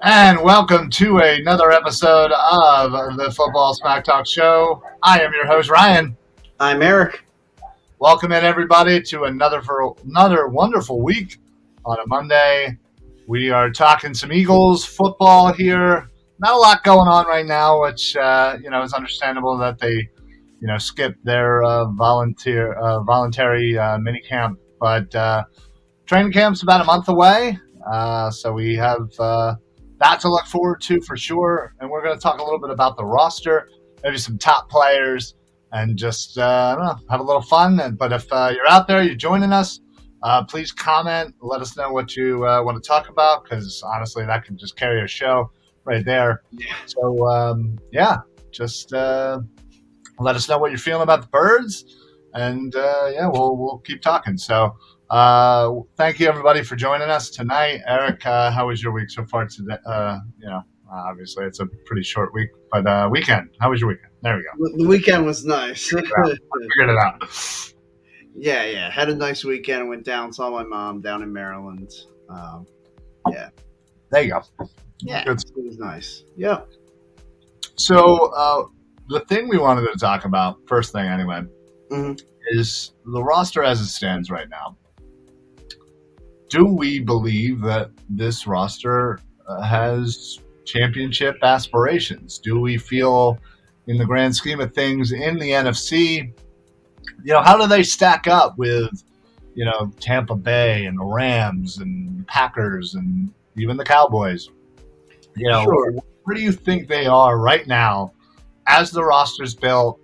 And welcome to another episode of the Football Smack Talk Show. I am your host, Ryan. I'm Eric. Welcome in, everybody, to another wonderful week on a Monday. We are talking some Eagles football here. Not a lot going on right now, which is understandable that they skipped their voluntary minicamp, but training camp's about a month away, so we have that to look forward to for sure. And we're going to talk a little bit about the roster, maybe some top players, and just I don't know, have a little fun. But if you're out there, you're joining us, please comment. Let us know what you want to talk about, because honestly, that can just carry a show right there. So just let us know what you're feeling about the Birds, and we'll keep talking. So thank you everybody for joining us tonight. Eric, how was your week so far today? Obviously it's a pretty short week, but weekend. How was your weekend? There we go. The weekend was nice. Figured it out. Yeah. Had a nice weekend. Went down, saw my mom down in Maryland. There you go. Yeah, Good. it was nice. Yeah. So the thing we wanted to talk about, first thing anyway, is the roster as it stands right now. Do we believe that this roster has championship aspirations? Do we feel, in the grand scheme of things, in the NFC, how do they stack up with, Tampa Bay and the Rams and Packers and even the Cowboys? Sure. Where do you think they are right now as the roster's built?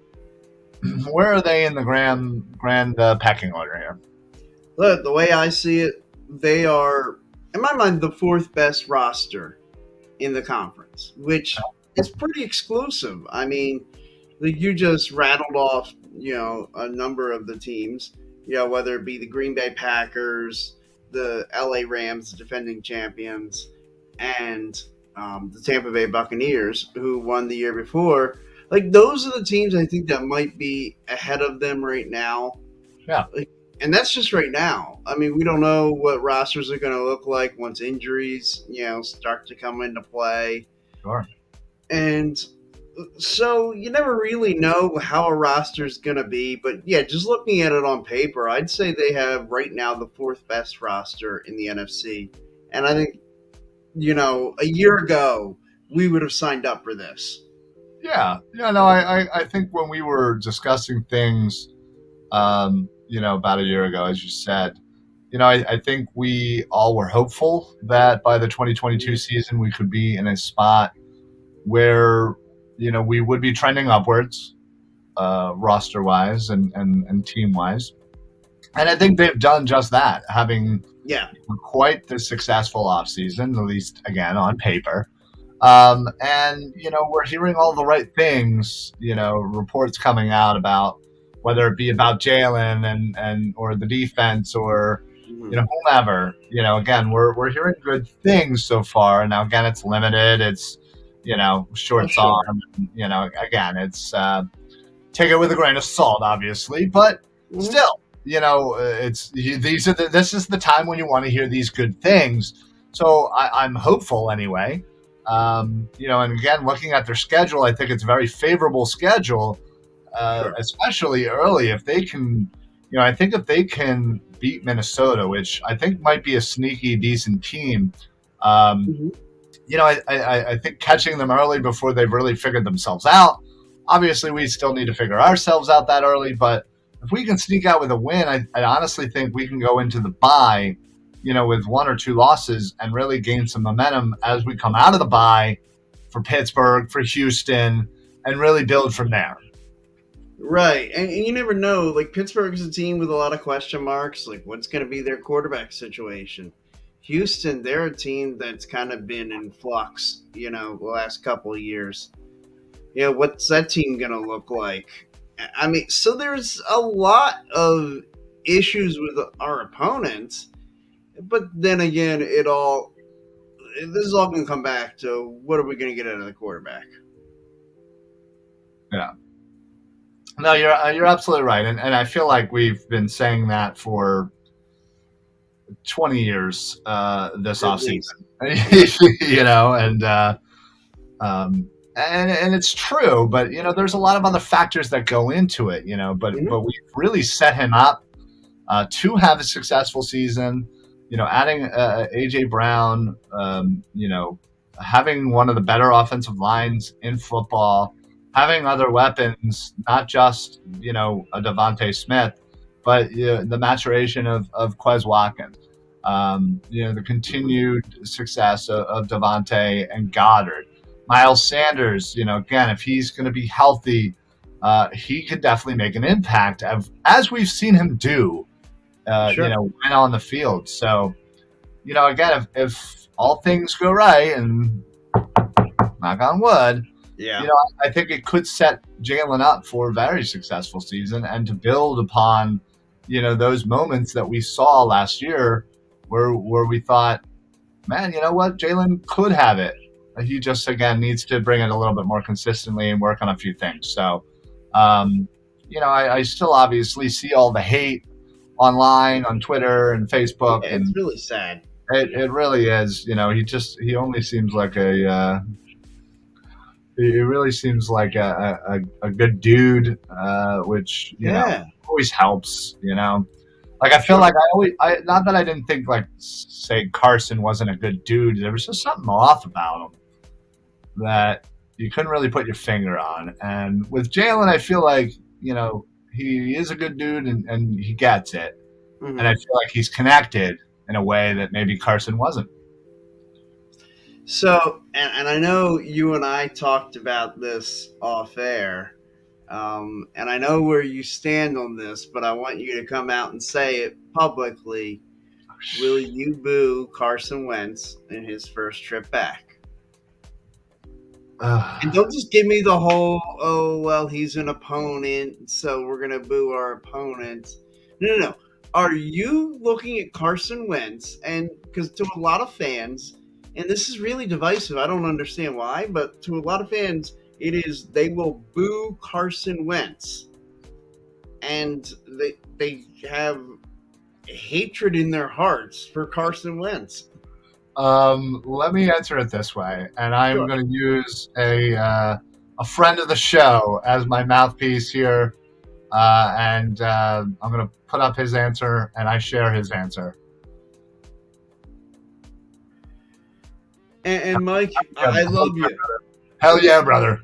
Where are they in the grand pecking order here? Look, the way I see it, they are, in my mind, the fourth best roster in the conference, which is pretty exclusive. I mean, you just rattled off, a number of the teams, whether it be the Green Bay Packers, the LA Rams, the defending champions, and the Tampa Bay Buccaneers, who won the year before. Like, those are the teams I think that might be ahead of them right now. Yeah. And that's just right now. I mean, we don't know what rosters are going to look like once injuries, start to come into play. Sure. And so you never really know how a roster's going to be. But, yeah, just looking at it on paper, I'd say they have right now the fourth best roster in the NFC. And I think, a year ago, we would have signed up for this. Yeah. I think when we were discussing things, about a year ago, as you said, I think we all were hopeful that by the 2022 season we could be in a spot where, we would be trending upwards, roster-wise and team-wise. And I think they've done just that, having quite the successful offseason, at least, again, on paper. And we're hearing all the right things, reports coming out about whether it be about Jalen and or the defense or whomever. Again, we're hearing good things so far. Now again, it's limited. It's short arm. Again, it's take it with a grain of salt, obviously, but still, this is the time when you want to hear these good things. So I'm hopeful anyway. And again, looking at their schedule, I think it's a very favorable schedule, especially early. If they can, I think if they can beat Minnesota, which I think might be a sneaky, decent team, I think catching them early before they've really figured themselves out. Obviously, we still need to figure ourselves out that early, but if we can sneak out with a win, I honestly think we can go into the bye with one or two losses and really gain some momentum as we come out of the bye for Pittsburgh, for Houston, and really build from there. Right. And you never know. Like, Pittsburgh is a team with a lot of question marks. Like, what's going to be their quarterback situation? Houston, they're a team that's kind of been in flux, the last couple of years. What's that team going to look like? I mean, so there's a lot of issues with our opponents. But then again, this is all going to come back to what are we going to get out of the quarterback? Yeah. No, you're absolutely right. And I feel like we've been saying that for 20 years this At offseason. least. Yeah. You know, and it's true, but you know, there's a lot of other factors that go into it, you know, but Mhm. we've really set him up to have a successful season. You know, adding AJ Brown, you know, having one of the better offensive lines in football, having other weapons, not just you know a Devontae Smith, but the maturation of Quez Watkins. You know, the continued success of Devontae and Goddard. Miles Sanders, you know, again, if he's going to be healthy, he could definitely make an impact, as we've seen him do, you Sure. know, when on the field. So, you know, again, if all things go right, and knock on wood, you Yeah. know, I think it could set Jalen up for a very successful season and to build upon, you know, those moments that we saw last year where we thought, man, you know what, Jalen could have it. He just again needs to bring it a little bit more consistently and work on a few things. So, you know, I still obviously see all the hate online on Twitter and Yeah. Facebook, It's and really sad. it really is. You know, he only seems like he really seems like a good dude, which you know Yeah. always helps. You know, like I feel Sure. like I not that I didn't think like say Carson wasn't a good dude. There was just something off about him that you couldn't really put your finger on. And with Jalen, I feel like you know he is a good dude and he gets it. And I Mhm. feel like he's connected in a way that maybe Carson wasn't. So, and I know you and I talked about this off air, and I know where you stand on this, but I want you to come out and say it publicly. Will you boo Carson Wentz in his first trip back? And Uh, don't just give me the whole, oh, well, he's an opponent, so we're going to boo our opponent. No, no, no. Are you looking at Carson Wentz? And because to a lot of fans, and this is really divisive, I don't understand why, but to a lot of fans, it is they will boo Carson Wentz. And they have hatred in their hearts for Carson Wentz. let me answer it this way, and I'm Sure. going to use a friend of the show as my mouthpiece here, and I'm going to put up his answer, and I share his answer. And Mike, Yeah, I love you. hell yeah, brother!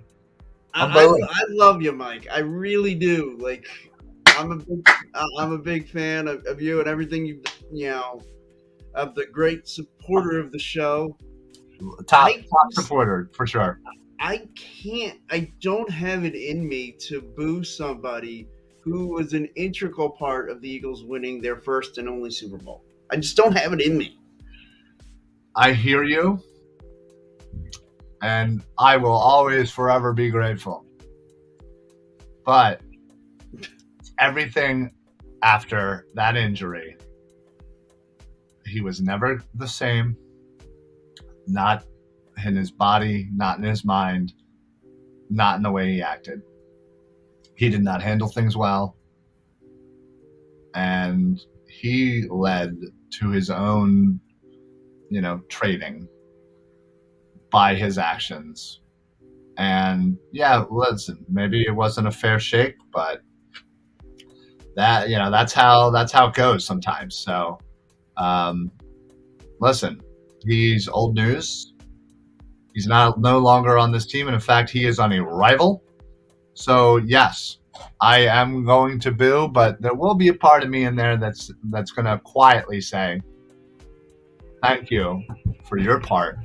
I'm booing. I love you, Mike. I really do. Like, I'm a big fan of you and everything you know of the great supporter of the show. I Top just supporter for sure. I can't. I don't have it in me to boo somebody who was an integral part of the Eagles winning their first and only Super Bowl. I just don't have it in me. I hear you, and I will always forever be grateful. But everything after that injury, he was never the same. Not in his body, not in his mind, not in the way he acted. He did not handle things well, and he led to his own, you know, trading by his actions. And yeah, listen, maybe it wasn't a fair shake, but that you know that's how it goes sometimes. So, um, listen, he's old news. He's not no longer on this team, and in fact, he is on a rival. So yes, I am going to boo, but there will be a part of me in there that's going to quietly say, "Thank you for your part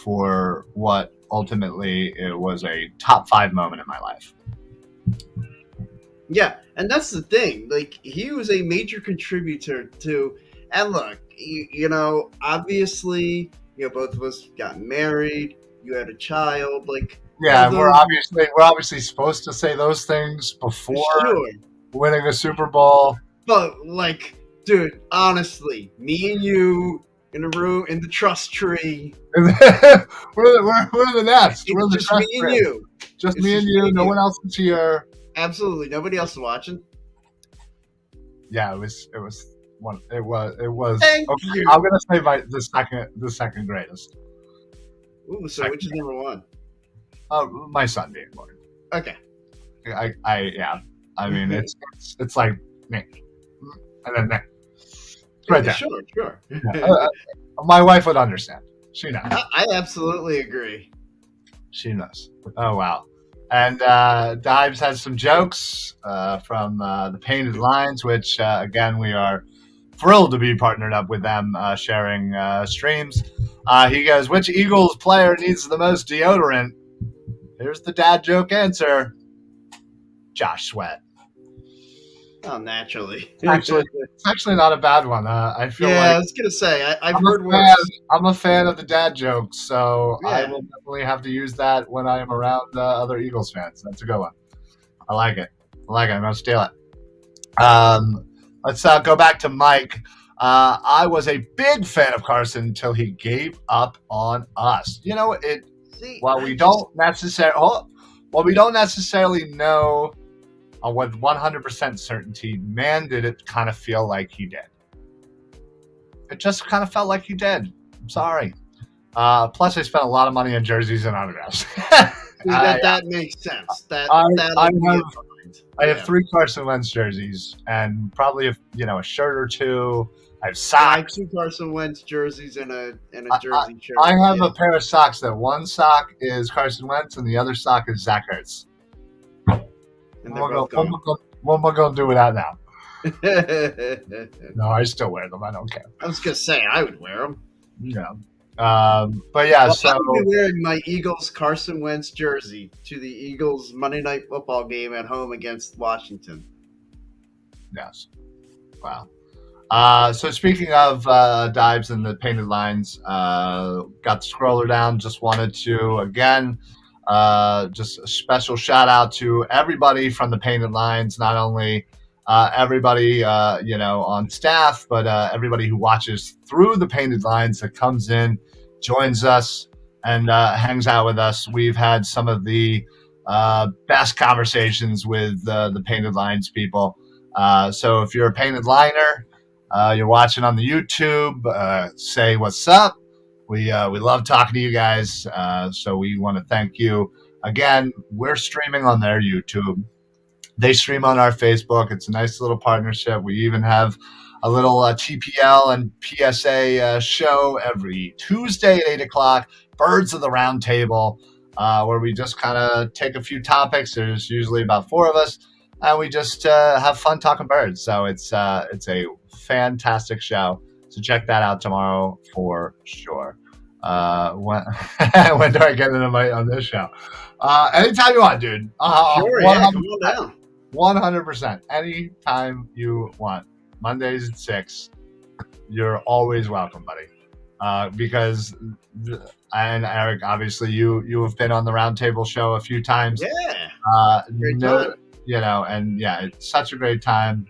for what ultimately it was a top 5 moment in my life." Yeah, and that's the thing. Like, he was a major contributor to. And look, you know, obviously, you know, both of us got married. You had a child. Like, Yeah, and although we're obviously supposed to say those things before sure, winning a Super Bowl. but like, dude, honestly, me and you in a room in the trust tree. We're the nest. We're It's the just me trust and tree. you. Just It's me and just me you. and No you. one else is here. Absolutely, nobody else is watching. Yeah, it was one. It was. Thank Okay, you. I'm gonna say the second greatest. Ooh, so which is number one? My son being born. Okay. Yeah. I mean, it's like me, and then me. Right there. Sure. Yeah. My wife would understand. She knows. I absolutely agree. She knows. Oh wow. And Dives has some jokes from the Painted Lines, which again we are thrilled to be partnered up with them, sharing streams. He goes, "Which Eagles player needs the most deodorant?" Here's the dad joke answer: Josh Sweat. Oh, naturally. It's actually not a bad one. I feel like I was gonna say I've heard worse. I'm a fan of the dad jokes, so Yeah. I will definitely have to use that when I am around other Eagles fans. That's a good one. I like it. I'm gonna steal it. Let's go back to Mike. I was a big fan of Carson until he gave up on us. You know, while we don't necessarily know with 100% certainty, man, did it kind of feel like he did. It just kind of felt like he did. I'm sorry. Plus, I spent a lot of money on jerseys and autographs. That makes sense. I have 3 Carson Wentz jerseys and probably a shirt or 2. I have socks. I have 2 Carson Wentz jerseys and a jersey shirt. I have a pair of socks that one sock is Carson Wentz and the other sock is Zach Ertz. What am I going to do with that now? No, I still wear them. I don't care. I was going to say, I would wear them. Yeah. But yeah, so I would be wearing my Eagles Carson Wentz jersey to the Eagles Monday Night Football game at home against Washington. Yes. Wow. So speaking of Dives and the Painted Lines, got the scroller down. Just wanted to, again, just a special shout out to everybody from the Painted Lines, not only everybody on staff, but everybody who watches through the Painted Lines that comes in, joins us, and hangs out with us. We've had some of the best conversations with the Painted Lines people. So if you're a Painted Liner, you're watching on the YouTube, say what's up. We love talking to you guys, so we want to thank you. Again, we're streaming on their YouTube. They stream on our Facebook. It's a nice little partnership. We even have a little TPL and PSA show every Tuesday at 8 o'clock, Birds of the Round Table, where we just kind of take a few topics. There's usually about 4 of us, and we just have fun talking birds. So it's a fantastic show. So check that out tomorrow for sure. When do I get an invite on this show? Anytime you want, dude. Sure, yeah, come on down. 100%. Anytime you want. Mondays at 6. You're always welcome, buddy. Because, and Eric, obviously you have been on the Roundtable show a few times. Yeah. Great time. And yeah, it's such a great time.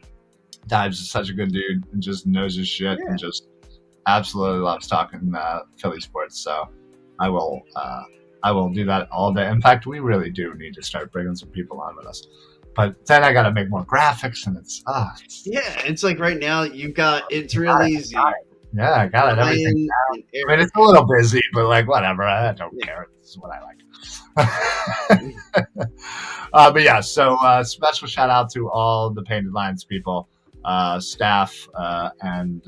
Dives is such a good dude and just knows his shit and just absolutely loves talking Philly sports. So I will do that all day. In fact, we really do need to start bringing some people on with us. But then I got to make more graphics, and it's it's like right now it's real easy. Yeah, I got it. Everything down. I mean, it's a little busy, but like whatever. I don't care. This is what I like. But yeah, so special shout out to all the Painted Lines people, staff, and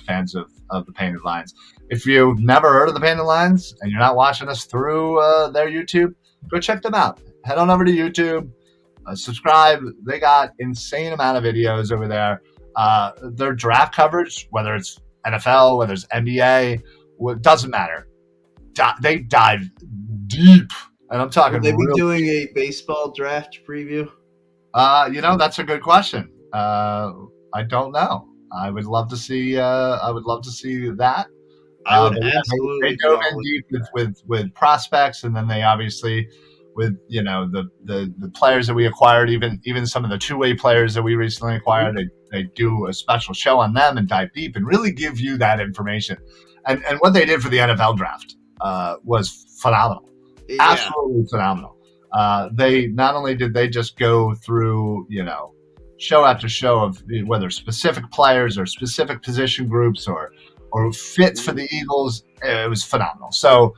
fans of the Painted Lines. If you've never heard of the Painted Lines and you're not watching us through their YouTube, go check them out. Head on over to YouTube. Subscribe. They got insane amount of videos over there. Their draft coverage, whether it's NFL, whether it's NBA, it doesn't matter. They dive deep, and I'm talking. Will they be doing a baseball draft preview? That's a good question. I don't know. I would love to see. I would love to see that. I would absolutely. They dove in deep with prospects, and then they obviously. With the players that we acquired, even some of the two-way players that we recently acquired, they do a special show on them and dive deep and really give you that information. And what they did for the NFL draft was phenomenal, absolutely phenomenal. They not only did they just go through show after show of whether specific players or specific position groups or fits for the Eagles. It was phenomenal. So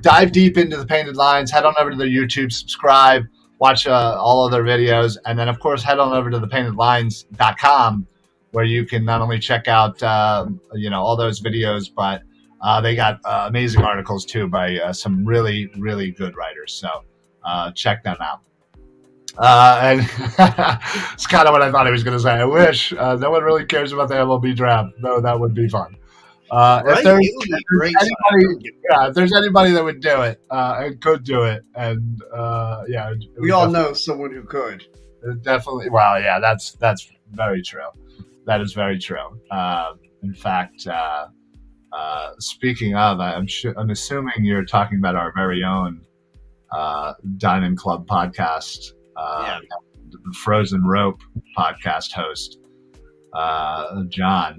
dive deep into the Painted Lines. Head on over to their YouTube, subscribe, watch all of their videos, and then, of course, head on over to thepaintedlines.com where you can not only check out all those videos, but they got amazing articles, too, by some really, really good writers. So check them out. And it's kind of what I thought he was going to say. I wish no one really cares about the MLB draft. No, that would be fun. If there's anybody that would do it and could do it, and we all know someone who could. Definitely. Well, yeah, that's very true. That is very true. In fact, speaking of, I'm assuming you're talking about our very own Diamond Club podcast. The Frozen Rope podcast host, John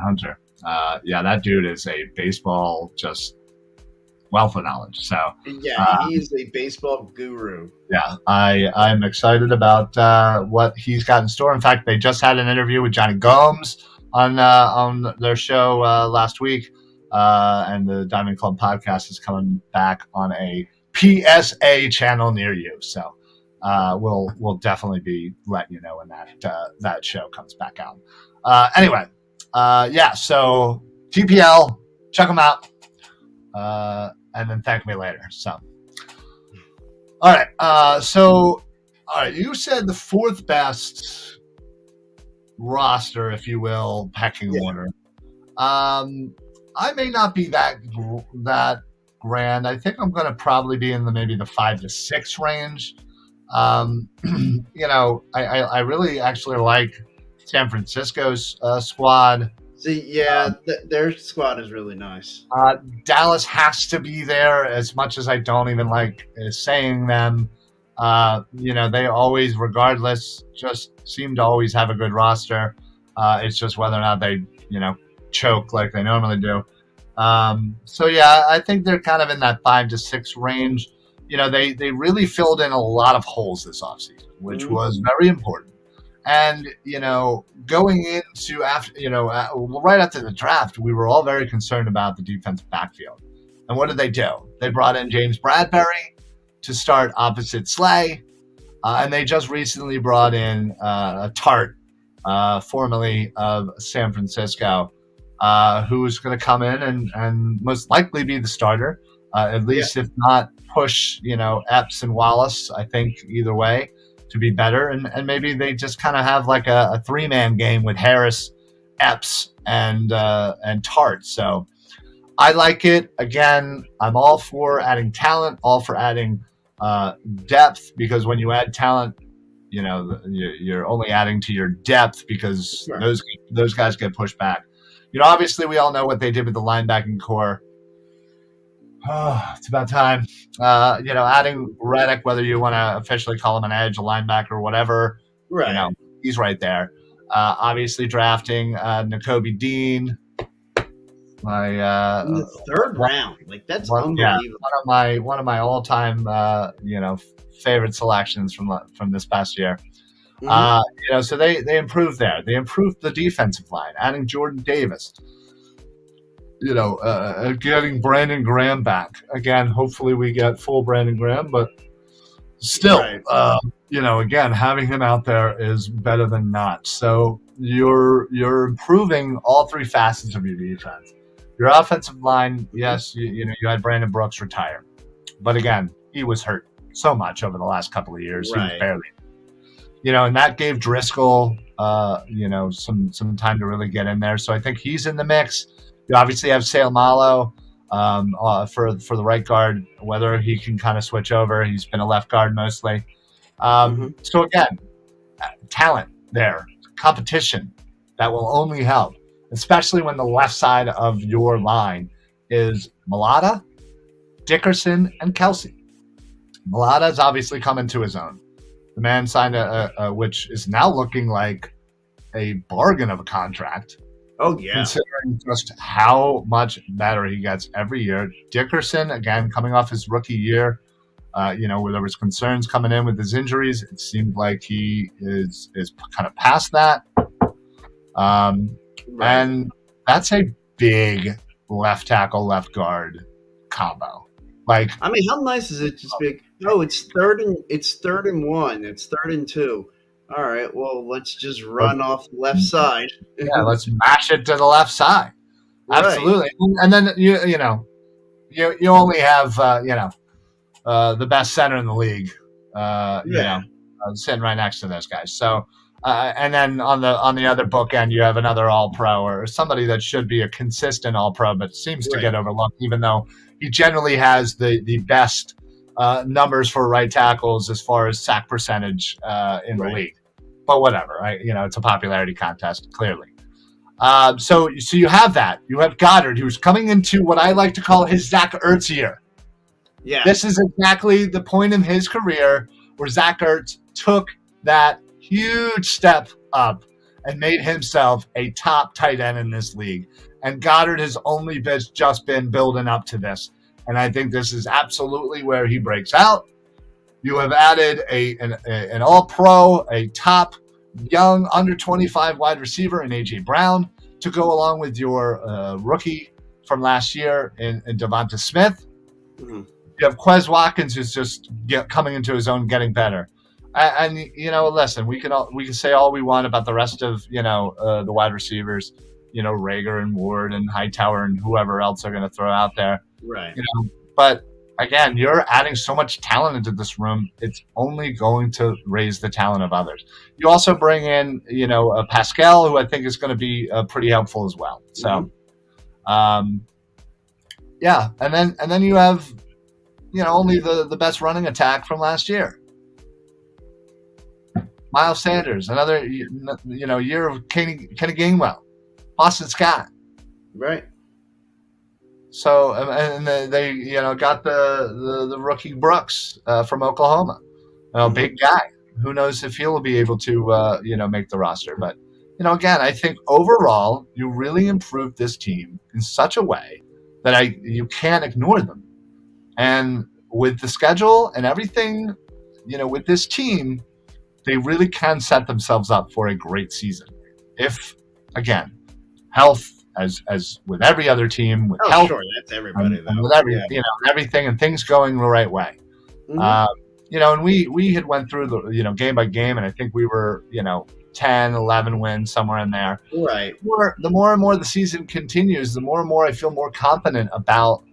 Hunter. That dude is a baseball just wealth of knowledge. So he is a baseball guru. Yeah, I'm excited about what he's got in store. In fact, they just had an interview with Johnny Gomes on their show last week, and the Diamond Club podcast is coming back on a PSA channel near you. So we'll definitely be letting you know when that show comes back out. Anyway, so TPL, check them out, and then thank me later. So, all right, you said the fourth best roster, if you will, pecking order. I may not be that grand. I think I'm going to probably be in maybe the 5 to 6 range. I really actually like San Francisco's squad. See, their squad is really nice. Dallas has to be there, as much as I don't even like saying them. They always, regardless, just seem to always have a good roster. It's just whether or not they, choke like they normally do. I think they're kind of in that 5 to 6 range. They really filled in a lot of holes this offseason, which was very important. And, going into right after the draft, we were all very concerned about the defensive backfield. And what did they do? They brought in James Bradbury to start opposite Slay. And they just recently brought in Tart, formerly of San Francisco, who's going to come in and most likely be the starter, at least if not push, Epps and Wallace, I think either way, to be better. And maybe they just kind of have like a 3-man game with Harris, Epps, and Tart. So I like it. Again, I'm all for adding talent, all for adding depth, because when you add talent, you're only adding to your depth, because those guys get pushed back. Obviously we all know what they did with the linebacking core. It's about time. Adding Reddick, whether you want to officially call him an edge, a linebacker, or whatever, he's right there. Obviously drafting Nakobe Dean. In the third round, that's unbelievable. One of my all-time favorite selections from this past year. So they improved there. They improved the defensive line, adding Jordan Davis. Getting Brandon Graham back again. Hopefully we get full Brandon Graham, but still, again, having him out there is better than not. So you're improving all 3 facets of your defense. Your offensive line, yes, you had Brandon Brooks retire, but again, he was hurt so much over the last couple of years. He was barely, and that gave Driscoll, some time to really get in there. So I think he's in the mix. You obviously have Seumalo for the right guard, whether he can kind of switch over. He's been a left guard mostly. So again, talent there, competition that will only help, especially when the left side of your line is Mulatta, Dickerson, and Kelsey. Mulatta is obviously coming to his own. The man signed which is now looking like a bargain of a contract. Oh, yeah. Considering just how much better he gets every year. Dickerson, again, coming off his rookie year, Where there was concerns coming in with his injuries. It seemed like he is kind of past that. Right. And that's a big left tackle, left guard combo. Like, I mean, how nice is it to speak? Oh, it's third and one. It's 3rd and 2. All right. Well, let's just run off the left side. yeah, let's mash it to the left side. Right. Absolutely. And then you only have the best center in the league. Sitting right next to those guys. So. And then on the other bookend, you have another All-Pro or somebody that should be a consistent All-Pro, but seems to get overlooked, even though he generally has the best numbers for right tackles as far as sack percentage in the league. But whatever, right? It's a popularity contest, clearly. So you have that. You have Goddard, who's coming into what I like to call his Zach Ertz year. Yeah. This is exactly the point in his career where Zach Ertz took that huge step up and made himself a top tight end in this league. And Goddard has only just been building up to this. And I think this is absolutely where he breaks out. You have added an all-pro, a top young under 25 wide receiver in A.J. Brown to go along with your rookie from last year in Devonta Smith. Mm-hmm. You have Quez Watkins, who's just coming into his own, getting better. And listen, we can say all we want about the rest of the wide receivers, Rager and Ward and Hightower and whoever else are going to throw out there, right? But again, you're adding so much talent into this room; it's only going to raise the talent of others. You also bring in a Pascal, who I think is going to be pretty helpful as well. So, and then you have only the best running attack from last year. Miles Sanders, another year of Kenny Gainwell, Boston Scott, right? So and they got the rookie Brooks from Oklahoma, big guy. Who knows if he'll be able to make the roster? But again, I think overall you really improved this team in such a way that you can't ignore them. And with the schedule and everything, with this team, they really can set themselves up for a great season. If, again, health, as with every other team, with health, sure, that's everybody, and with everything and things going the right way. Mm-hmm. And we had went through the game by game, and I think we were 10, 11 wins, somewhere in there. Right. The more and more the season continues, the more and more I feel more confident about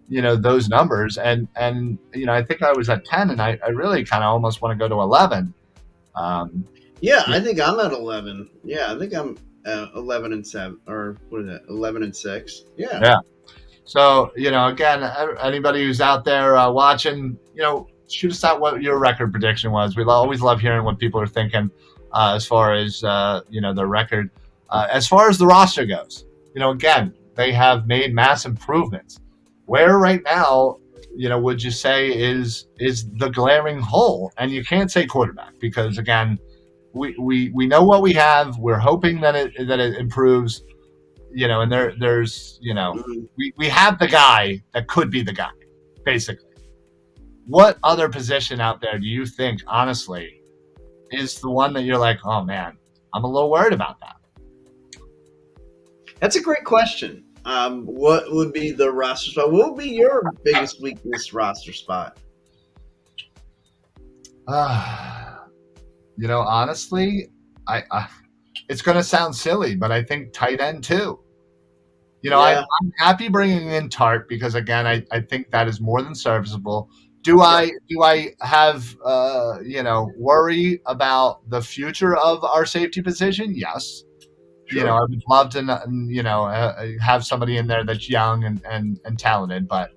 those numbers. And I think I was at 10, and I really kind of almost want to go to 11. I think I'm at 11. Yeah, I think I'm 11 and 7, or what is that? 11 and 6. Yeah. Yeah. So again, anybody who's out there watching, shoot us out what your record prediction was. We always love hearing what people are thinking as far as their record. As far as the roster goes, again, they have made mass improvements. Where right now, would you say is the glaring hole? And you can't say quarterback because, again, we know what we have. We're hoping that it improves. And there's we have the guy that could be the guy, basically. What other position out there do you think, honestly, is the one that you're like, oh man, I'm a little worried about that? That's a great question. What would be the roster spot? What would be your biggest weakness roster spot? Honestly, I it's going to sound silly, but I think tight end too. I'm happy bringing in Tart because, again, I think that is more than serviceable. Do I have worry about the future of our safety position? Yes. Sure. I would love to have somebody in there that's young and talented, but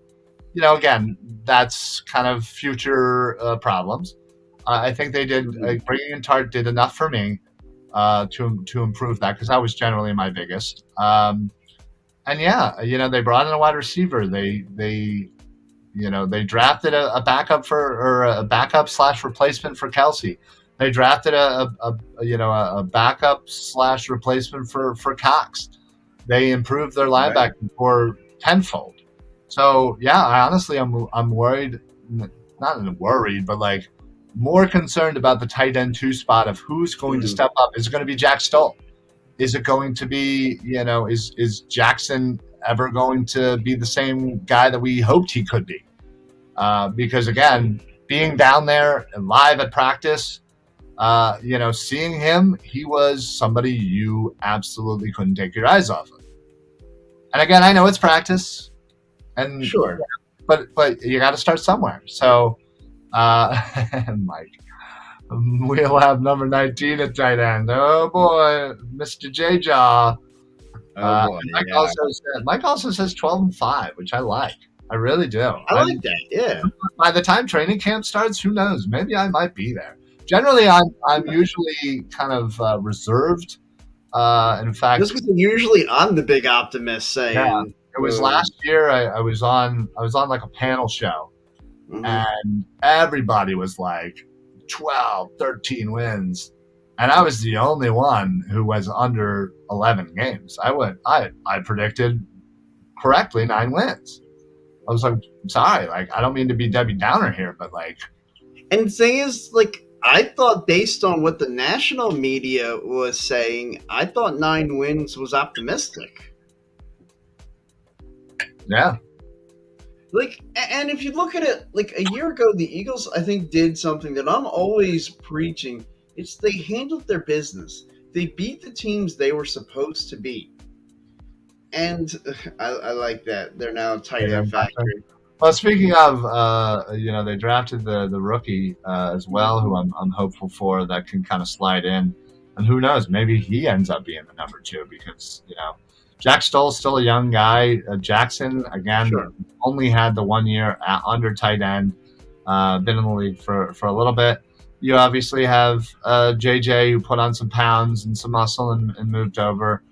again, that's kind of future problems. I think they did bringing in Tart did enough for me to improve that because that was generally my biggest. And they brought in a wide receiver. They drafted a backup a backup / replacement for Kelsey. They drafted a backup / replacement for Cox. They improved their linebacking for tenfold. So I honestly I'm worried not worried, but like more concerned about the tight end 2 spot of who's going to step up. Is it going to be Jack Stoll? Is it going to be, is Jackson ever going to be the same guy that we hoped he could be? Because again, being down there and live at practice, seeing him, he was somebody you absolutely couldn't take your eyes off of. And again, I know it's practice, and Sure, but you got to start somewhere. So, Mike, we'll have number 19 at tight end. Oh boy, Mr. J Jaw. Mike also says 12-5, which I like. I really do. I like that. Yeah. By the time training camp starts, who knows? Maybe I might be there. Generally, I'm usually kind of reserved. In fact, this was usually I'm the big optimist saying. Yeah, it was last year. I was on like a panel show, and everybody was like 12, 13 wins, and I was the only one who was under 11 games. I predicted correctly 9 wins. I was like, sorry, like I don't mean to be Debbie Downer here, but like, and the thing is, like, I thought based on what the national media was saying, I thought 9 wins was optimistic. Yeah. Like, and if you look at it, like a year ago, the Eagles, I think, did something that I'm always preaching. It's they handled their business. They beat the teams they were supposed to beat. And I like that. They're now tight end factory. Well, speaking of, they drafted the rookie as well, who I'm hopeful for that can kind of slide in. And who knows, maybe he ends up being the number 2 because, Jack Stoll's still a young guy. Jackson, again, only had the 1 year under tight end, been in the league for a little bit. You obviously have JJ, who put on some pounds and some muscle and moved over.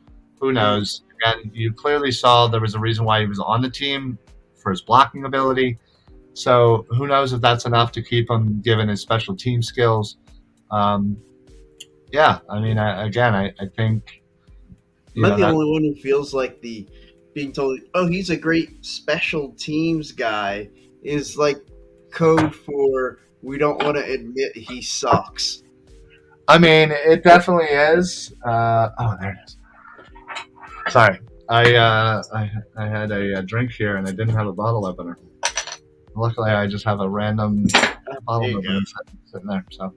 Who knows? Again, you clearly saw there was a reason why he was on the team for his blocking ability. So who knows if that's enough to keep him given his special team skills. Yeah, I mean, I think... Am I the only one who feels like the being told, oh, he's a great special teams guy is like code for we don't want to admit he sucks? I mean, it definitely is. Oh, there it is. Sorry, I had a drink here and I didn't have a bottle opener. Luckily, I just have a random bottle opener sitting there. So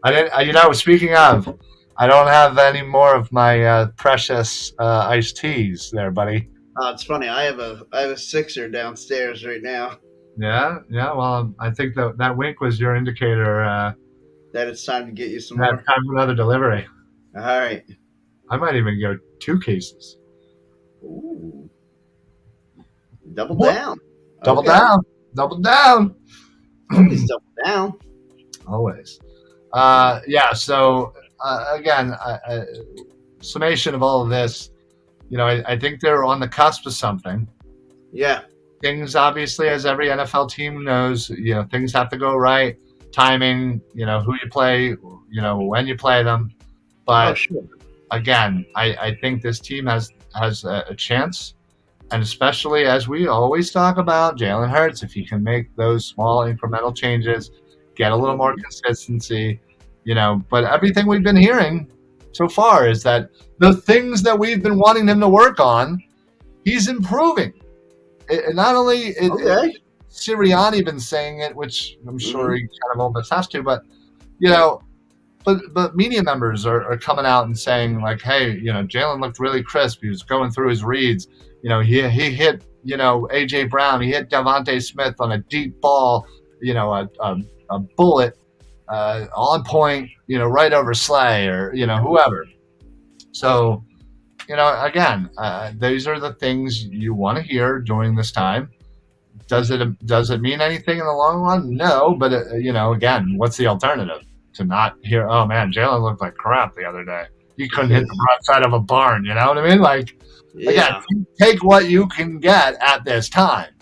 I didn't. Speaking of, I don't have any more of my precious iced teas there, buddy. It's funny. I have a sixer downstairs right now. Yeah. Well, I think that wink was your indicator that it's time to get you some more. Time for another delivery. All right. I might even go 2 cases. Ooh. Double down. Double down. Double down. Always double down. Always. Yeah. So again, summation of all of this. I think they're on the cusp of something. Yeah. Things obviously, as every NFL team knows, things have to go right. Timing, who you play, when you play them. But again, I think this team has a chance. And especially as we always talk about, Jalen Hurts, if he can make those small incremental changes, get a little more consistency, But everything we've been hearing so far is that the things that we've been wanting him to work on, he's improving. Not only Sirianni been saying it, which I'm sure he kind of almost has to, but but media members are coming out and saying like, hey, Jalen looked really crisp. He was going through his reads. He hit AJ Brown. He hit Devontae Smith on a deep ball. A bullet on point. Right over Slay or whoever. So. Again, these are the things you want to hear during this time. Does it mean anything in the long run? No, but again, what's the alternative? To not hear, oh man, Jalen looked like crap the other day. He couldn't hit the broadside of a barn. You know what I mean? Like, again, take what you can get at this time,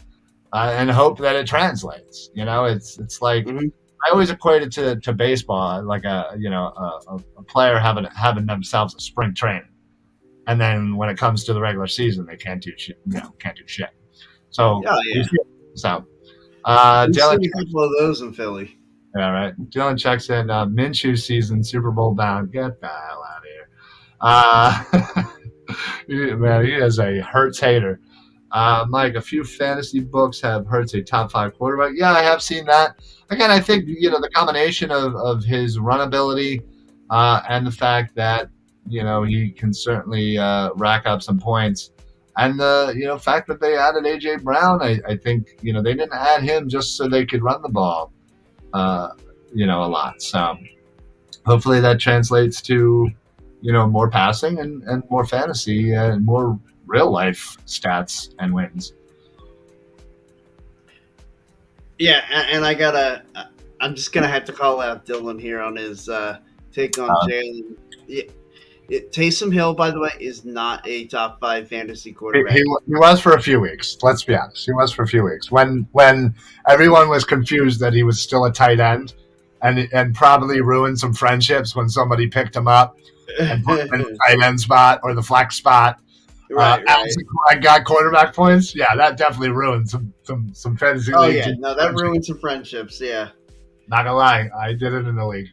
and hope that it translates. It's like I always equate it to baseball, like a player having themselves a spring training. And then when it comes to the regular season, they can't do shit. Can't do shit. So, We've Dylan, seen a couple of those in Philly. yeah, right. Dylan checks in. Minshew season, Super Bowl bound. Get the hell out of here. Man, he is a Hurts hater. Mike, a few fantasy books have Hurts a top 5 quarterback. Yeah, I have seen that. Again, I think the combination of his run ability and the fact that he can certainly rack up some points, and the fact that they added AJ Brown. I think they didn't add him just so they could run the ball, a lot. So hopefully that translates to more passing and more fantasy and more real life stats and wins. Yeah, and I'm just gonna have to call out Dylan here on his take on Jalen. Yeah, Taysom Hill, by the way, is not a top 5 fantasy quarterback. He was for a few weeks. Let's be honest. He was for a few weeks when everyone was confused that he was still a tight end, and probably ruined some friendships when somebody picked him up and put him in the tight end spot or the flex spot. Right. I got quarterback points. Yeah, that definitely ruined some fantasy. Oh yeah, no, that ruined some friendships. Yeah, not gonna lie, I did it in the league.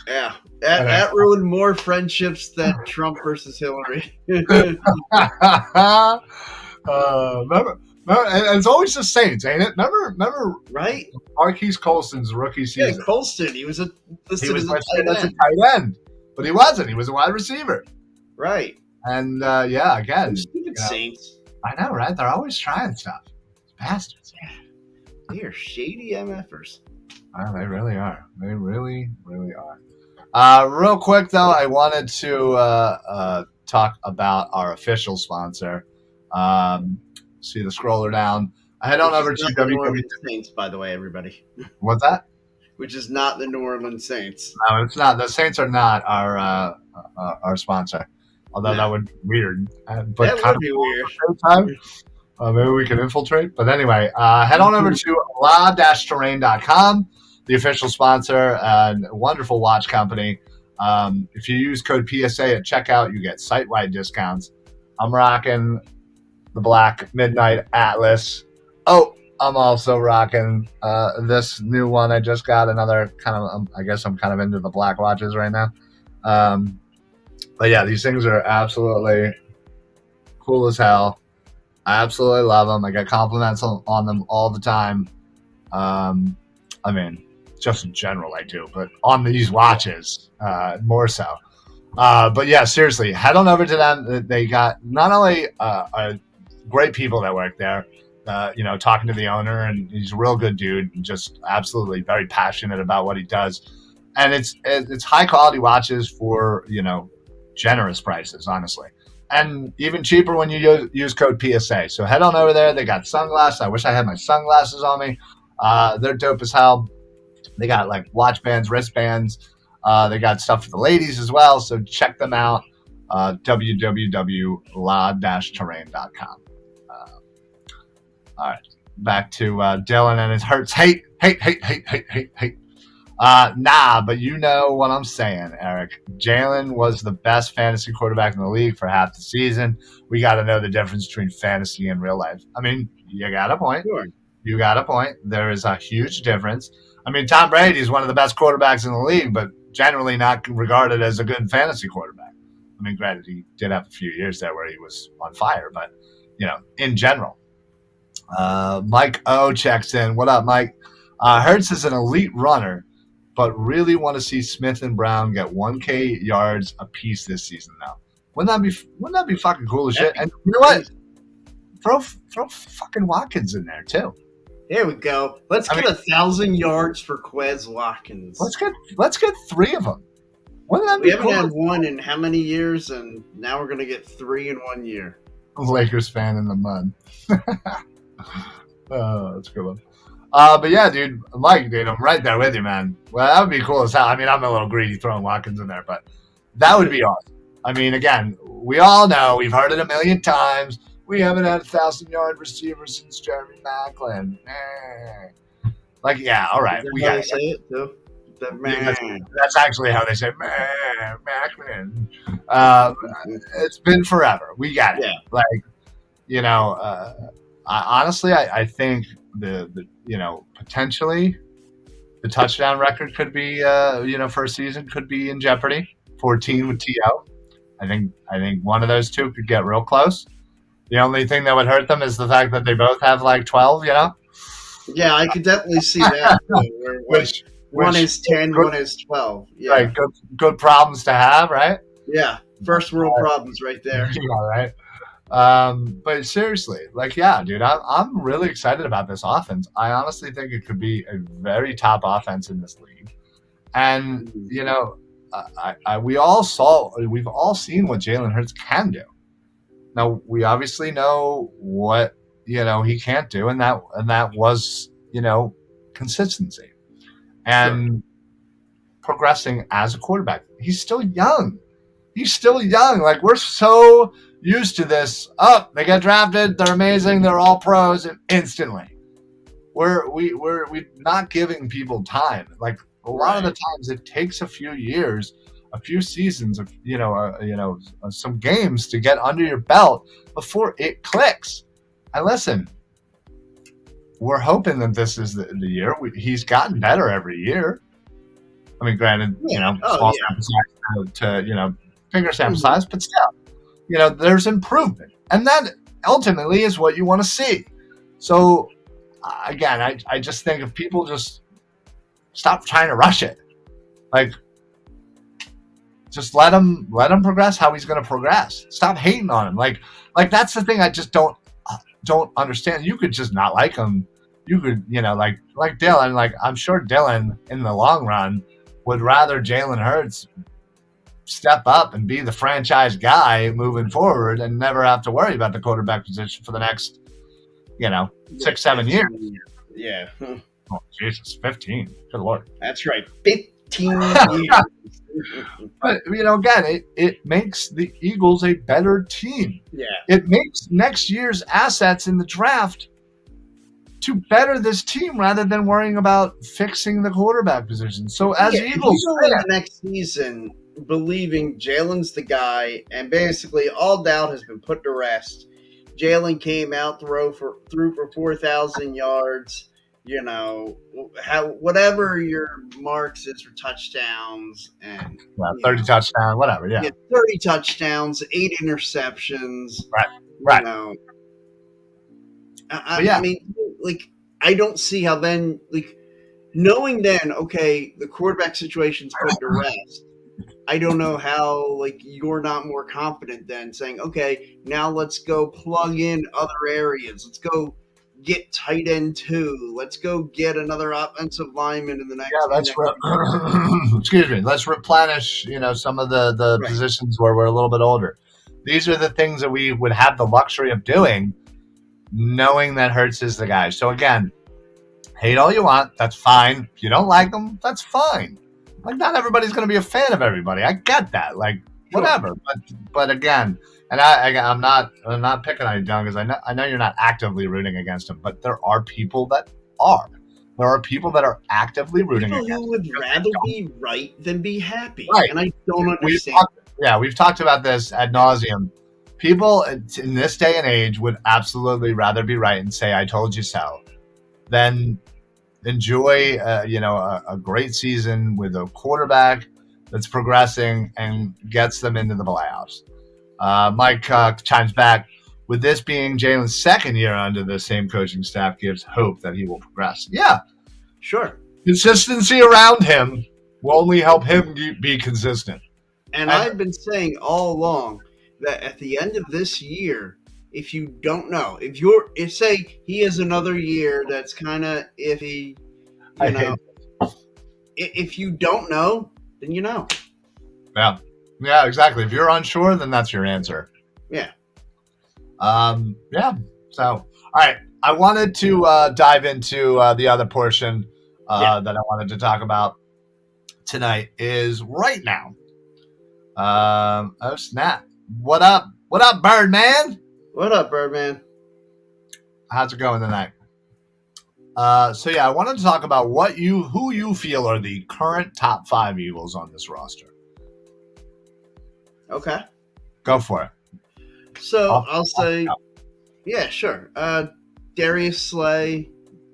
Yeah, that ruined more friendships than Trump versus Hillary. Remember, and it's always the Saints, ain't it? Remember, right? Marquise Colston's rookie season. Yeah, Colston. He was listed as a tight end, but he wasn't. He was a wide receiver. Right. And again, stupid Saints. I know, right? They're always trying stuff. Bastards. Yeah, they are shady MFers. Oh, they really are. They really, really are. Real quick though, I wanted to talk about our official sponsor. See the scroller down. I head on over to WWE Saints, by the way, everybody. What's that? Which is not the New Orleans Saints. No, it's not. The Saints are not our sponsor. Although that would be weird. But that would be weird. Time. Maybe we can infiltrate. But anyway, head on over to la-terrain.com, the official sponsor and wonderful watch company. If you use code PSA at checkout, you get site-wide discounts. I'm rocking the Black Midnight Atlas. Oh, I'm also rocking this new one. I just got another kind of, I guess I'm kind of into the black watches right now. But yeah, these things are absolutely cool as hell. I absolutely love them. I get compliments on them all the time. I mean, just in general, I do, but on these watches, more so. But yeah, seriously, head on over to them. They got not only great people that work there, talking to the owner, and he's a real good dude, and just absolutely very passionate about what he does. And it's high quality watches for, generous prices, honestly. And even cheaper when you use code PSA. So head on over there. They got sunglasses. I wish I had my sunglasses on me. They're dope as hell. They got like watch bands, wristbands. They got stuff for the ladies as well. So check them out. www.la-terrain.com. All right. Back to Dylan and his Hurts. Hate. But you know what I'm saying, Eric. Jalen was the best fantasy quarterback in the league for half the season. We got to know the difference between fantasy and real life. I mean, you got a point. Sure. You got a point. There is a huge difference. I mean, Tom Brady is one of the best quarterbacks in the league, but generally not regarded as a good fantasy quarterback. I mean, granted, he did have a few years there where he was on fire, but, in general. Mike O checks in. What up, Mike? Hurts is an elite runner, but really want to see Smith and Brown get 1K yards apiece this season now. Wouldn't that be fucking cool as shit? And you know what? Throw fucking Watkins in there too. There we go. Let's get 1,000 yards for Quez Watkins. Let's get 3 of them. Wouldn't that be cool? We haven't had one in how many years, and now we're gonna get 3 in 1 year. Lakers fan in the mud. Oh, that's a good one. But yeah, dude, Mike, dude, I'm right there with you, man. Well, that would be cool as hell. I mean, I'm a little greedy throwing Watkins in there, but that would be awesome. I mean, again, we all know, we've heard it a million times. We haven't had 1,000-yard receivers since Jeremy Maclin. Like, yeah, all right. We got to say it too. That's actually how they say Maclin. It's been forever. We got it. Yeah. Like, honestly, I think potentially the touchdown record could be for a season could be in jeopardy. 14 with To. I think one of those two could get real close. The only thing that would hurt them is the fact that they both have like 12. Yeah, I could definitely see that. Where which one which is 10, good, one is 12. Yeah. right, good problems to have, right? Yeah. First world problems right there. Yeah, right. But seriously, like, yeah, dude, I'm really excited about this offense. I honestly think it could be a very top offense in this league. And we've all seen what Jalen Hurts can do. Now we obviously know what he can't do, and that was consistency and progressing as a quarterback. He's still young. Like, we're so used to this. Oh, they get drafted, they're amazing, they're all pros, and instantly. We're not giving people time. Like, a lot of the times it takes a few years, a few seasons of some games to get under your belt before it clicks. And listen, we're hoping that this is the year. He's gotten better every year. I mean, granted, small sample size to finger sample size, but still, there's improvement, and that ultimately is what you want to see. So, again, I just think if people just stop trying to rush it, like, just let him progress how he's going to progress. Stop hating on him. Like that's the thing I just don't understand. You could just not like him. You could, like Dylan. Like, I'm sure Dylan in the long run would rather Jalen Hurts step up and be the franchise guy moving forward and never have to worry about the quarterback position for the next, 6-7 years. Yeah. Oh, Jesus, 15. Good Lord. That's right. 15 years. But, again, it makes the Eagles a better team. Yeah. It makes next year's assets in the draft to better this team rather than worrying about fixing the quarterback position. So as Eagles go into next season believing Jalen's the guy, and basically all doubt has been put to rest. Jalen came out threw for 4,000 yards. Whatever your marks is for touchdowns and 30 touchdowns, whatever. Yeah, 30 touchdowns, 8 interceptions. Right. I mean, like, I don't see how then, like, knowing then, okay, the quarterback situation's put to rest. I don't know how, like, you're not more confident than saying, okay, now let's go plug in other areas. Let's go get tight end 2. Let's go get another offensive lineman in the next. Yeah, excuse me. Let's replenish, some of the positions where we're a little bit older. These are the things that we would have the luxury of doing, knowing that Hurts is the guy. So again, hate all you want. That's fine. If you don't like them, that's fine. Like, not everybody's going to be a fan of everybody. I get that. Like, whatever. But again, and I'm not picking on you, John, because I know you're not actively rooting against him, but there are people that are. There are people that are actively rooting against him. People who would rather be right than be happy. Right. And I don't understand. We've talked about this ad nauseum. People in this day and age would absolutely rather be right and say, I told you so, than enjoy a great season with a quarterback that's progressing and gets them into the playoffs. Mike chimes back, with this being Jalen's second year under the same coaching staff gives hope that he will progress. Yeah, sure. Consistency around him will only help him be consistent. And I've been saying all along that at the end of this year, if you don't know, if say he has another year that's kind of iffy, if you don't know, then you know. Yeah, exactly. If you're unsure, then that's your answer. Yeah. Yeah. So, all right. I wanted to dive into the other portion that I wanted to talk about tonight is right now. Oh, snap. What up? What up, Birdman? What up, Birdman? How's it going tonight? So I wanted to talk about who you feel are the current top 5 Eagles on this roster. Okay. Go for it. So I'll say, yeah, sure. Darius Slay,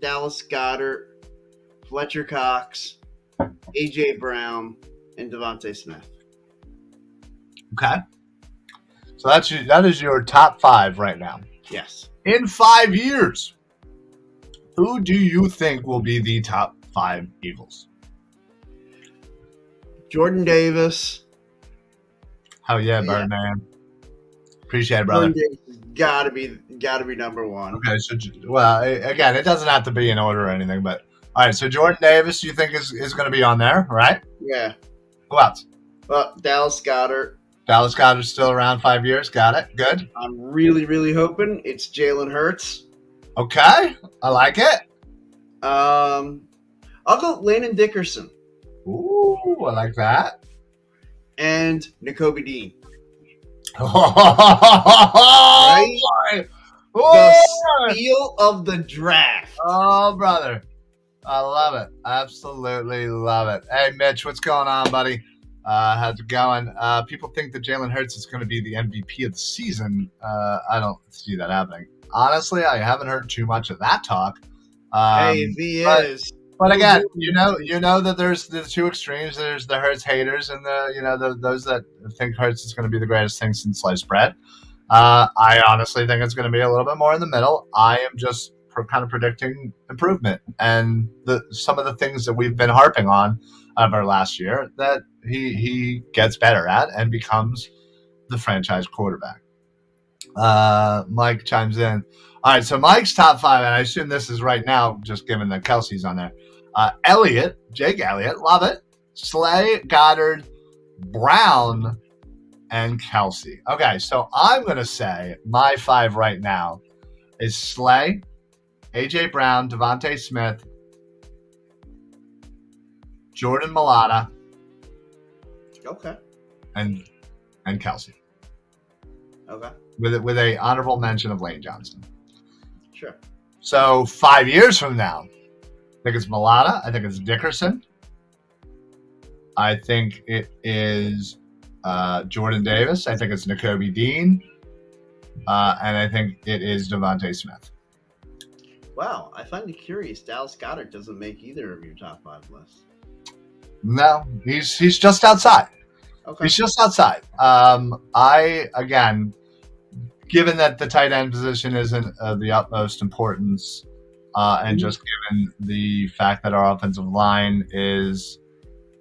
Dallas Goddard, Fletcher Cox, A.J. Brown, and Devontae Smith. Okay. So that is your top 5 right now. Yes. In 5 years, who do you think will be the top 5 Eagles? Jordan Davis. Oh yeah, Birdman. Appreciate it, brother. Jordan Davis gotta be number 1. Okay, so again, it doesn't have to be in order or anything, but all right. So Jordan Davis, you think is going to be on there, right? Yeah. Who else? Well, Dallas Goddard. Dallas Goddard's still around 5 years. Got it. Good. I'm really, really hoping it's Jalen Hurts. Okay, I like it. I'll go Landon Dickerson. Ooh, I like that. And Nakobe Dean. Right? The steal of the draft. Oh, brother. I love it. Absolutely love it. Hey, Mitch, what's going on, buddy? How's it going? People think that Jalen Hurts is going to be the MVP of the season. I don't see that happening. Honestly, I haven't heard too much of that talk. Hey, if he is. But again, you know that there's the two extremes. There's the Hurts haters and those that think Hurts is going to be the greatest thing since sliced bread. I honestly think it's going to be a little bit more in the middle. I am just kind of predicting improvement and some of the things that we've been harping on over last year that he gets better at and becomes the franchise quarterback. Mike chimes in. All right, so Mike's top 5, and I assume this is right now, just given that Kelsey's on there. Jake Elliott, love it. Slay, Goddard, Brown, and Kelsey. Okay, so I'm going to say my 5 right now is Slay, A.J. Brown, Devontae Smith, Jordan Mulatta, okay, and Kelsey. Okay. With a honorable mention of Lane Johnson. Sure. So 5 years from now, I think it's Mulatta. I think it's Dickerson. I think it is Jordan Davis. I think it's Nakobe Dean. And I think it is Devontae Smith. Wow, I find it curious. Dallas Goddard doesn't make either of your top 5 lists. No, he's just outside. Okay. He's just outside. Given that the tight end position isn't of the utmost importance, and just given the fact that our offensive line is,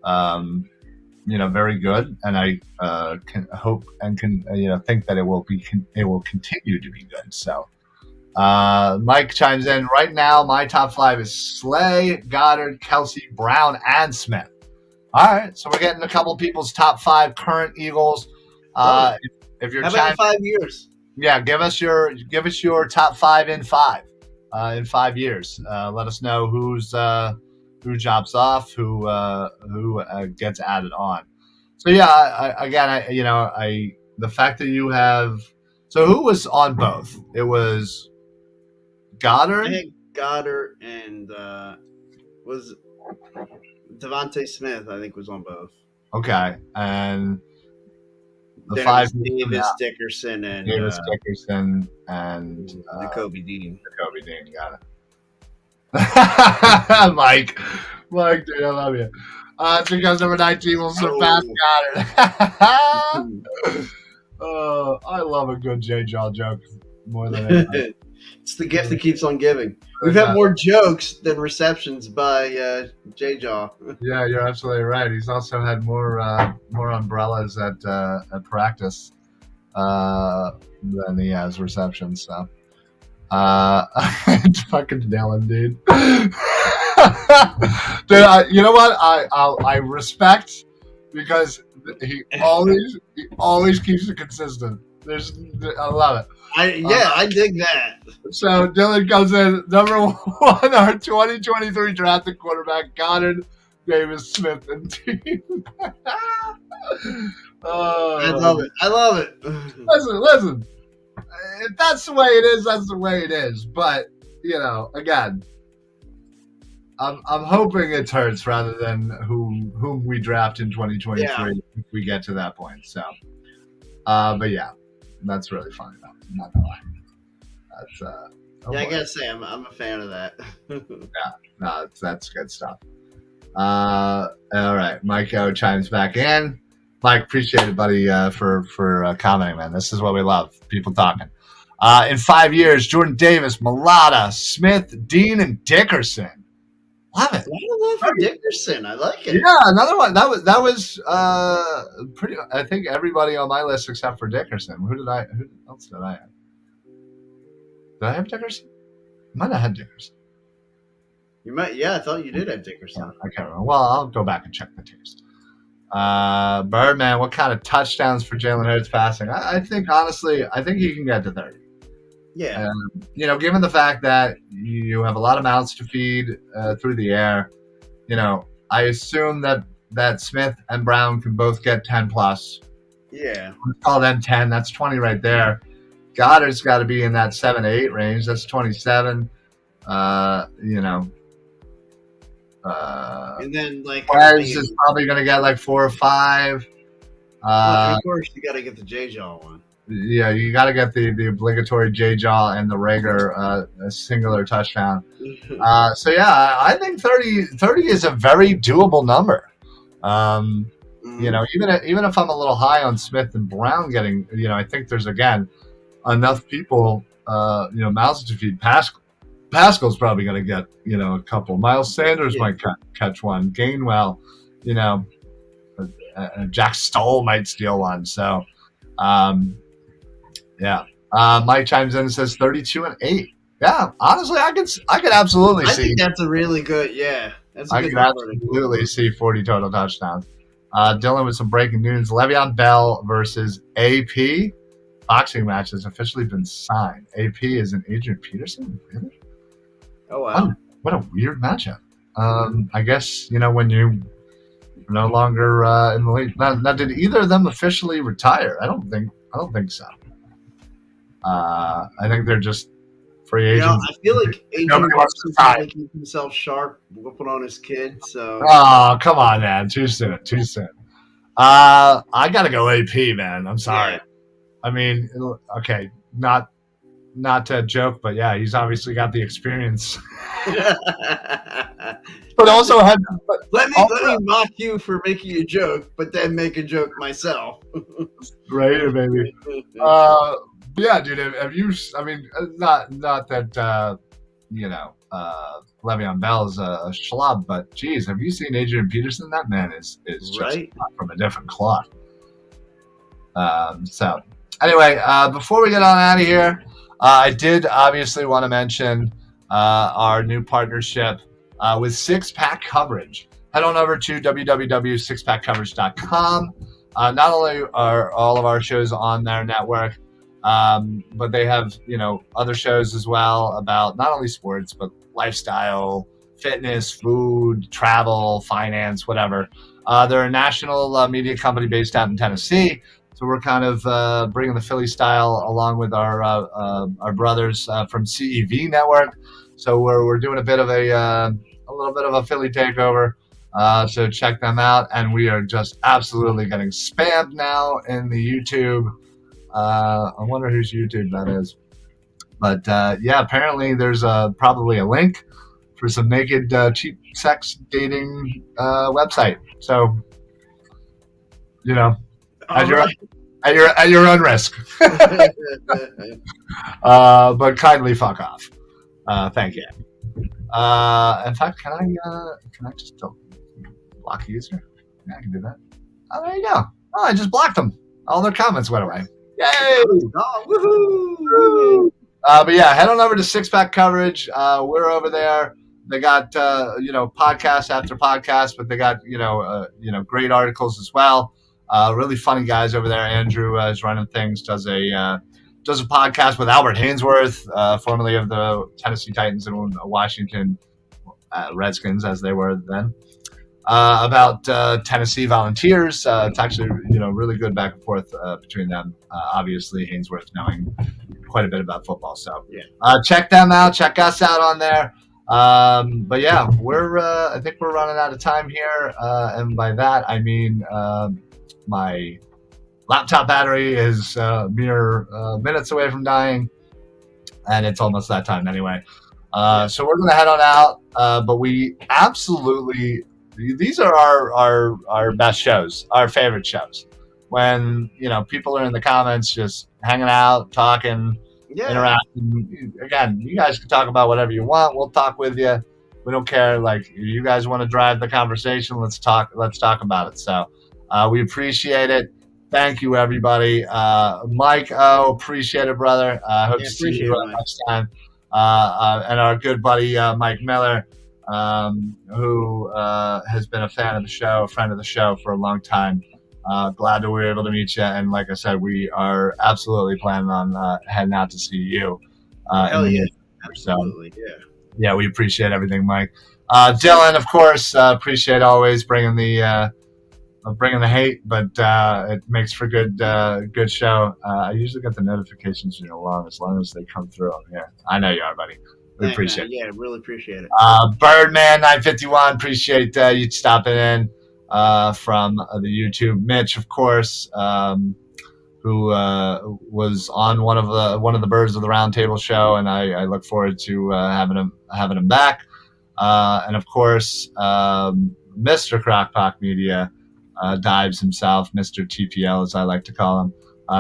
very good, and I can hope and think that it will continue to be good. So, Mike chimes in right now. My top 5 is Slay, Goddard, Kelsey, Brown, and Smith. All right, so we're getting a couple people's top 5 current Eagles. If you're how about 5 years? Yeah, give us your top 5 in 5 in 5 years. Let us know who drops off, who gets added on. So yeah, the fact that you have. So who was on both? It was Goddard. I think Goddard and was Devontae Smith. I think was on both. Okay, and the then 5 Davis, Dickerson, and Dickerson and Nakobe Dean. Nakobe Dean, got it. Mike, dude, I love you. It's because number 19 will surpass Goddard. I love a good J-Jaw joke more than anything. It's the gift that keeps on giving. We've had more jokes than receptions by J-Jaw. Yeah, you're absolutely right. He's also had more umbrellas at practice than he has receptions. So, fucking Dylan, dude. Dude, you know what? I respect because he always keeps it consistent. I love it. I dig that. So Dylan comes in number 1, our 2023 drafted quarterback, Goddard, Davis, Smith, and Dean. I love it. Listen. If that's the way it is, that's the way it is. But again, I'm hoping it's Hurts rather than whom we draft in 2023 if we get to that point. So, but yeah, that's really fun. I'm not gonna lie. Oh Yeah, I boy. gotta say, I'm a fan of that. Yeah, no, that's good stuff. All right, Mike O chimes back in. Mike, appreciate it, buddy, for commenting, man. This is what we love, people talking. In 5 years, Jordan Davis, Mulatta, Smith, Dean, and Dickerson. Love it. A lot of love for Dickerson. I like it. Yeah, another one. That was pretty. I think everybody on my list except for Dickerson. Who else did I have? Did I have Dickerson? I might have had Dickerson. You might. Yeah, I thought you did have Dickerson. I can't remember. Well, I'll go back and check the tapes. Birdman, what kind of touchdowns for Jalen Hurts passing? I think, honestly, I think he can get to 30. Yeah. Given the fact that you have a lot of mouths to feed through the air, I assume that Smith and Brown can both get 10 plus. Yeah. Let's call them 10. That's 20 right there. Goddard's got to be in that 7 to 8 range. That's 27. And then Reis is probably going to get like 4 or 5. Of course, you got to get the J-Jaw one. Yeah, you got to get the obligatory J-Jaw and the Rager a singular touchdown. So yeah, I think 30 is a very doable number. Even if I'm a little high on Smith and Brown getting, I think there's again enough people, mouths to feed. Pascal's probably going to get, a couple. Miles Sanders might catch one. Gainwell, Jack Stoll might steal one. So, yeah. Mike chimes in and says 32 and 8. Yeah, honestly, I could absolutely see. I think that's a really good. Yeah, that's a I good could number. absolutely see 40 total touchdowns. Dylan with some breaking news: Le'Veon Bell versus AP. Boxing match has officially been signed. AP is an Adrian Peterson. Really? Oh wow! What a weird matchup. I guess when you're no longer in the league. Now, did either of them officially retire? I don't think so. I think they're just free agents. I feel like Adrian Peterson's making himself sharp, whooping on his kid. So. Oh, come on, man! Too soon. I gotta go AP, man. I'm sorry. Yeah. I mean, okay, not to joke, but yeah, he's obviously got the experience. But also had. Let me mock you for making a joke, but then make a joke myself. Right, baby. Yeah, dude. Have you? I mean, not that Le'Veon Bell is a schlub, but geez, have you seen Adrian Peterson? That man is just right from a different cloth. So anyway, before we get on out of here, I did obviously want to mention our new partnership with Six Pack Coverage. Head on over to www.sixpackcoverage.com. Not only are all of our shows on their network, but they have other shows as well about not only sports but lifestyle, fitness, food, travel, finance, whatever. They're a national media company based out in Tennessee. So we're kind of bringing the Philly style along with our brothers from CEV Network. So we're doing a little bit of a Philly takeover. So check them out, and we are just absolutely getting spammed now in the YouTube. I wonder whose YouTube that is, but yeah, apparently there's probably a link for some naked cheap sex dating website. So at your own risk. But kindly fuck off. Thank you. In fact, can I just block user? Yeah, I can do that. Oh, there you go. Oh, I just blocked them. All their comments went away. Yay! Oh, woohoo! But yeah, head on over to Six Pack Coverage. We're over there. They got podcast after podcast, but they got great articles as well. Really funny guys over there. Andrew is running things. Does a podcast with Albert Hainsworth, formerly of the Tennessee Titans and Washington Redskins, as they were then. About Tennessee Volunteers. It's actually really good back and forth between them. Obviously, Hainsworth knowing quite a bit about football. So yeah. Check them out. Check us out on there. But yeah, I think we're running out of time here, and by that I mean my laptop battery is mere minutes away from dying. and it's almost that time anyway. So we're going to head on out, but we absolutely, these are our best shows, our favorite shows. When, people are in the comments just hanging out, talking, interacting. Again, you guys can talk about whatever you want. We'll talk with you. We don't care. Like, if you guys want to drive the conversation, let's talk about it. So we appreciate it. Thank you, everybody. Mike, appreciate it, brother. Hope to see you next time. And our good buddy Mike Miller, who has been a fan of the show, a friend of the show for a long time. Glad that we were able to meet you. And like I said, we are absolutely planning on heading out to see you. Absolutely, yeah, we appreciate everything, Mike. Dylan, of course, appreciate always bringing the hate, but it makes for good show. I usually get the notifications as long as they come through. Yeah, I know you are, buddy. We appreciate it. Yeah, really appreciate it. Birdman 951, appreciate you stopping in from the YouTube. Mitch, of course, who was on one of the Birds of the Roundtable show, and I look forward to having him back. And of course, Mr. Crockpock Media. Dives himself, Mr. TPL, as I like to call him,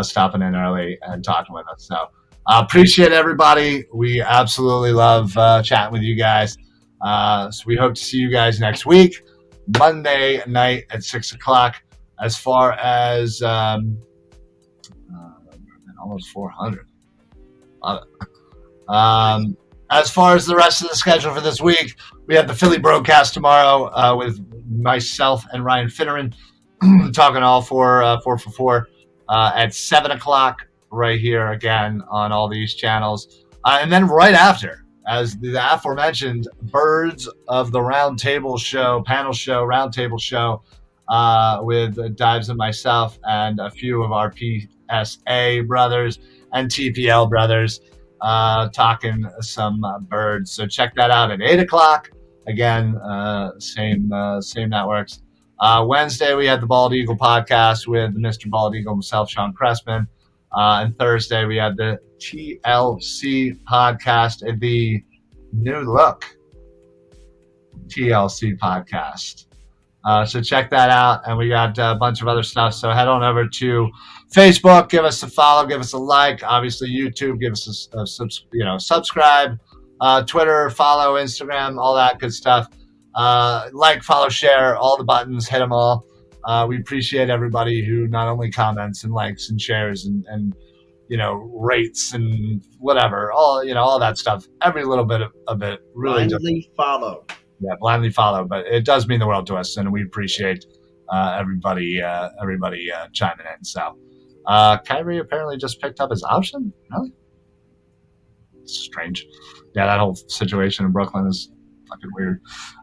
stopping in early and talking with us. So appreciate everybody. We absolutely love chatting with you guys. So we hope to see you guys next week, Monday night at 6:00. As far as almost 400. Love it. As far as the rest of the schedule for this week, we have the Philly broadcast tomorrow with myself and Ryan Finneran talking all 4 for 4 at 7:00 right here again on all these channels. And then right after, as the aforementioned Birds of the Roundtable show, panel show, roundtable show with Dives and myself and a few of our PSA brothers and TPL brothers. Talking some birds. So check that out at 8:00. Again, same networks. Wednesday, we had the Bald Eagle podcast with Mr. Bald Eagle himself, Sean Cressman. And Thursday, we had the TLC podcast, the new look TLC podcast. So check that out. And we got a bunch of other stuff. So head on over to Facebook, give us a follow, give us a like. Obviously, YouTube, give us a subscribe. Twitter, follow, Instagram, all that good stuff. Like, follow, share, all the buttons, hit them all. We appreciate everybody who not only comments and likes and shares and rates and whatever, all that stuff. Every little bit of it really blindly follow. Yeah, blindly follow, but it does mean the world to us, and we appreciate everybody chiming in. So, Kyrie apparently just picked up his option. Really? It's strange. Yeah, that whole situation in Brooklyn is fucking weird.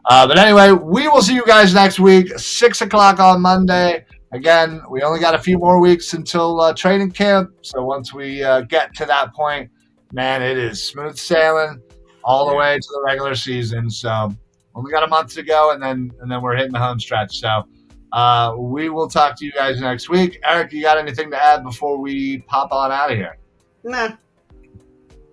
But anyway, we will see you guys next week, 6:00 on Monday. Again, we only got a few more weeks until training camp. So once we get to that point, man, it is smooth sailing all the way to the regular season. So only got a month to go, and then we're hitting the home stretch. So we will talk to you guys next week. Eric, you got anything to add before we pop on out of here? Nah.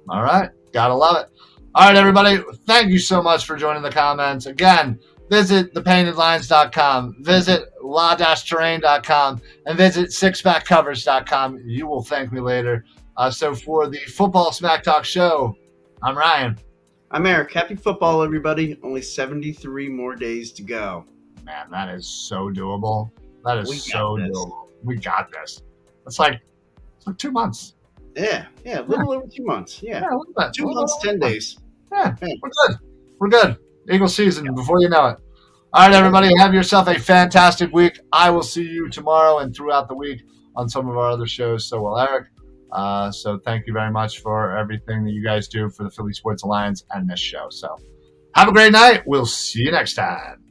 All right. Gotta love it. All right, everybody. Thank you so much for joining the comments. Again, visit thepaintedlines.com, visit la-terrain.com, and visit sixpackcovers.com. You will thank me later. So for the Football Smack Talk show, I'm Ryan. I'm Eric. Happy football, everybody. Only 73 more days to go. Man, that is so doable. That is so doable. We got this. It's like 2 months. Yeah, a little over 2 months. Yeah, 2 months, 10 days. Yeah, we're good. Eagle season before you know it. All right, everybody, have yourself a fantastic week. I will see you tomorrow and throughout the week on some of our other shows. So will Eric. So thank you very much for everything that you guys do for the Philly Sports Alliance and this show. So have a great night. We'll see you next time.